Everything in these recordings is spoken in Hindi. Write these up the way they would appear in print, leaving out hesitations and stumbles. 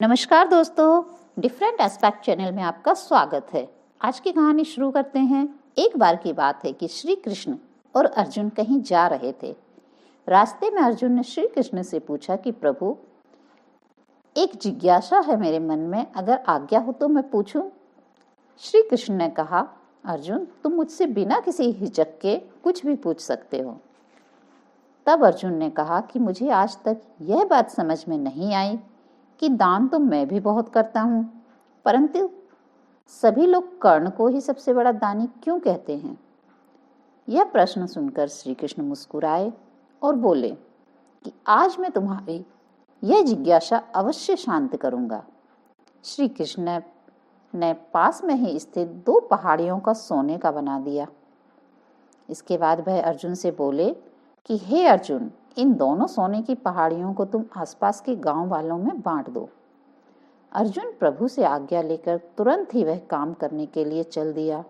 नमस्कार दोस्तों, डिफरेंट एस्पेक्ट चैनल में आपका स्वागत है। आज की कहानी शुरू करते हैं। एक बार की बात है कि श्री कृष्ण और अर्जुन कहीं जा रहे थे। रास्ते में अर्जुन ने श्री कृष्ण से पूछा कि प्रभु, एक जिज्ञासा है मेरे मन में, अगर आज्ञा हो तो मैं पूछूं? श्री कृष्ण ने कहा, अर्जुन, तुम मुझसे बिना किसी हिचक के कुछ भी पूछ सकते हो। तब अर्जुन ने कहा कि मुझे आज तक यह बात समझ में नहीं आई कि दान तो मैं भी बहुत करता हूँ, परंतु सभी लोग कर्ण को ही सबसे बड़ा दानी क्यों कहते हैं? यह प्रश्न सुनकर श्री कृष्ण मुस्कुराए और बोले कि आज मैं तुम्हारी यह जिज्ञासा अवश्य शांत करूंगा। श्री कृष्ण ने पास में ही स्थित 2 पहाड़ियों का सोने का बना दिया। इसके बाद वह अर्जुन से बोले कि हे अर्जुन, इन दोनों सोने की पहाड़ियों को तुम आसपास के गांव वालों में बांट दो। अर्जुन प्रभु से आज्ञा लेकर तुरंत ही वह काम करने के लिए चल दिया।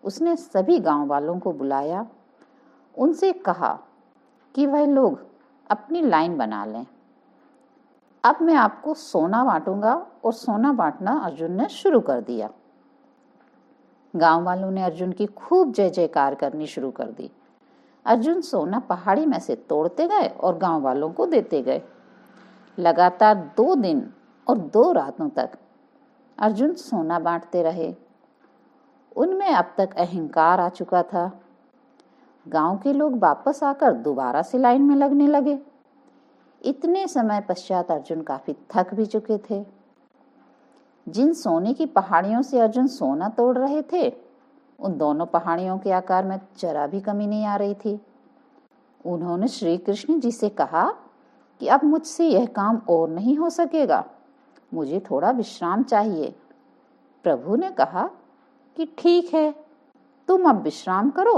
उसने सभी गांव वालों को बुलाया, उनसे कहा कि वह लोग अपनी लाइन बना लें। अब मैं आपको सोना बांटूंगा। और सोना बांटना अर्जुन ने शुरू कर दिया। गांव वालों ने अर्जुन की खूब जय जयकार करनी शुरू कर दी। अर्जुन सोना पहाड़ी में से तोड़ते गए और गांव वालों को देते गए। लगातार 2 दिन और 2 रातों तक अर्जुन सोना बांटते रहे। उनमें अब तक अहंकार आ चुका था। गांव के लोग वापस आकर दोबारा से लाइन में लगने लगे। इतने समय पश्चात अर्जुन काफी थक भी चुके थे। जिन सोने की पहाड़ियों से अर्जुन सोना तोड़ रहे थे, उन दोनों पहाड़ियों के आकार में जरा भी कमी नहीं आ रही थी। उन्होंने श्री कृष्ण जी से कहा कि अब मुझसे यह काम और नहीं हो सकेगा, मुझे थोड़ा विश्राम चाहिए। प्रभु ने कहा कि ठीक है, तुम अब विश्राम करो।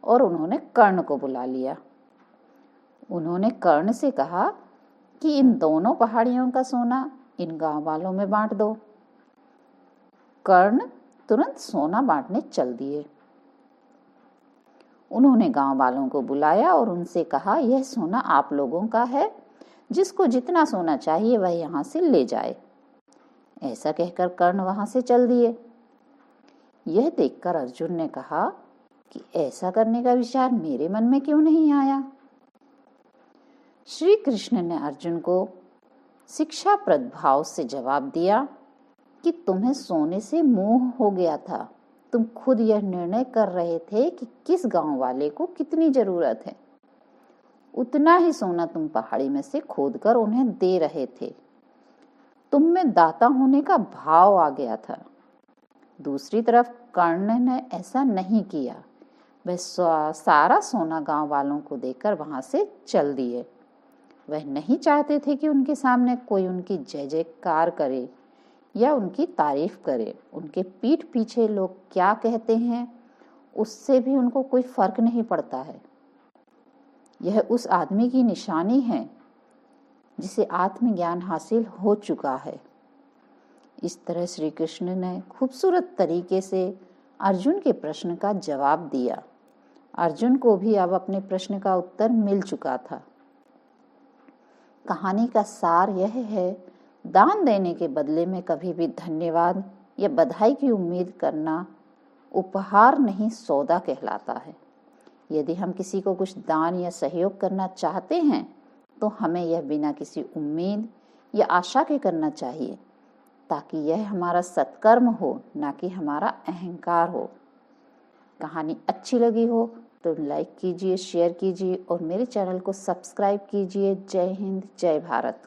और उन्होंने कर्ण को बुला लिया। उन्होंने कर्ण से कहा कि इन दोनों पहाड़ियों का सोना इन गांव वालों में बांट दो। कर्ण तुरंत सोना बांटने चल दिए। उन्होंने गांव वालों को बुलाया और उनसे कहा, यह सोना आप लोगों का है, जिसको जितना सोना चाहिए वह यहाँ से ले जाए। ऐसा कहकर कर्ण वहां से चल दिए। यह देखकर अर्जुन ने कहा कि ऐसा करने का विचार मेरे मन में क्यों नहीं आया? श्री कृष्ण ने अर्जुन को शिक्षाप्रद भाव से जवाब दिया कि तुम्हें सोने से मोह हो गया था। तुम खुद यह निर्णय कर रहे थे कि किस गांव वाले को कितनी जरूरत है, उतना ही सोना तुम पहाड़ी में से खोदकर उन्हें दे रहे थे। तुम में दाता होने का भाव आ गया था। दूसरी तरफ कर्ण ने ऐसा नहीं किया। वह सारा सोना गांव वालों को देकर वहां से चल दिए। वह नहीं चाहते थे कि उनके सामने कोई उनकी जय जयकार करे या उनकी तारीफ करे। उनके पीठ पीछे लोग क्या कहते हैं, उससे भी उनको कोई फर्क नहीं पड़ता है। यह उस आदमी की निशानी है जिसे आत्मज्ञान हासिल हो चुका है। इस तरह श्री कृष्ण ने खूबसूरत तरीके से अर्जुन के प्रश्न का जवाब दिया। अर्जुन को भी अब अपने प्रश्न का उत्तर मिल चुका था। कहानी का सार यह है, दान देने के बदले में कभी भी धन्यवाद या बधाई की उम्मीद करना उपहार नहीं, सौदा कहलाता है। यदि हम किसी को कुछ दान या सहयोग करना चाहते हैं तो हमें यह बिना किसी उम्मीद या आशा के करना चाहिए, ताकि यह हमारा सत्कर्म हो, ना कि हमारा अहंकार हो। कहानी अच्छी लगी हो तो लाइक कीजिए, शेयर कीजिए और मेरे चैनल को सब्सक्राइब कीजिए। जय हिंद, जय भारत।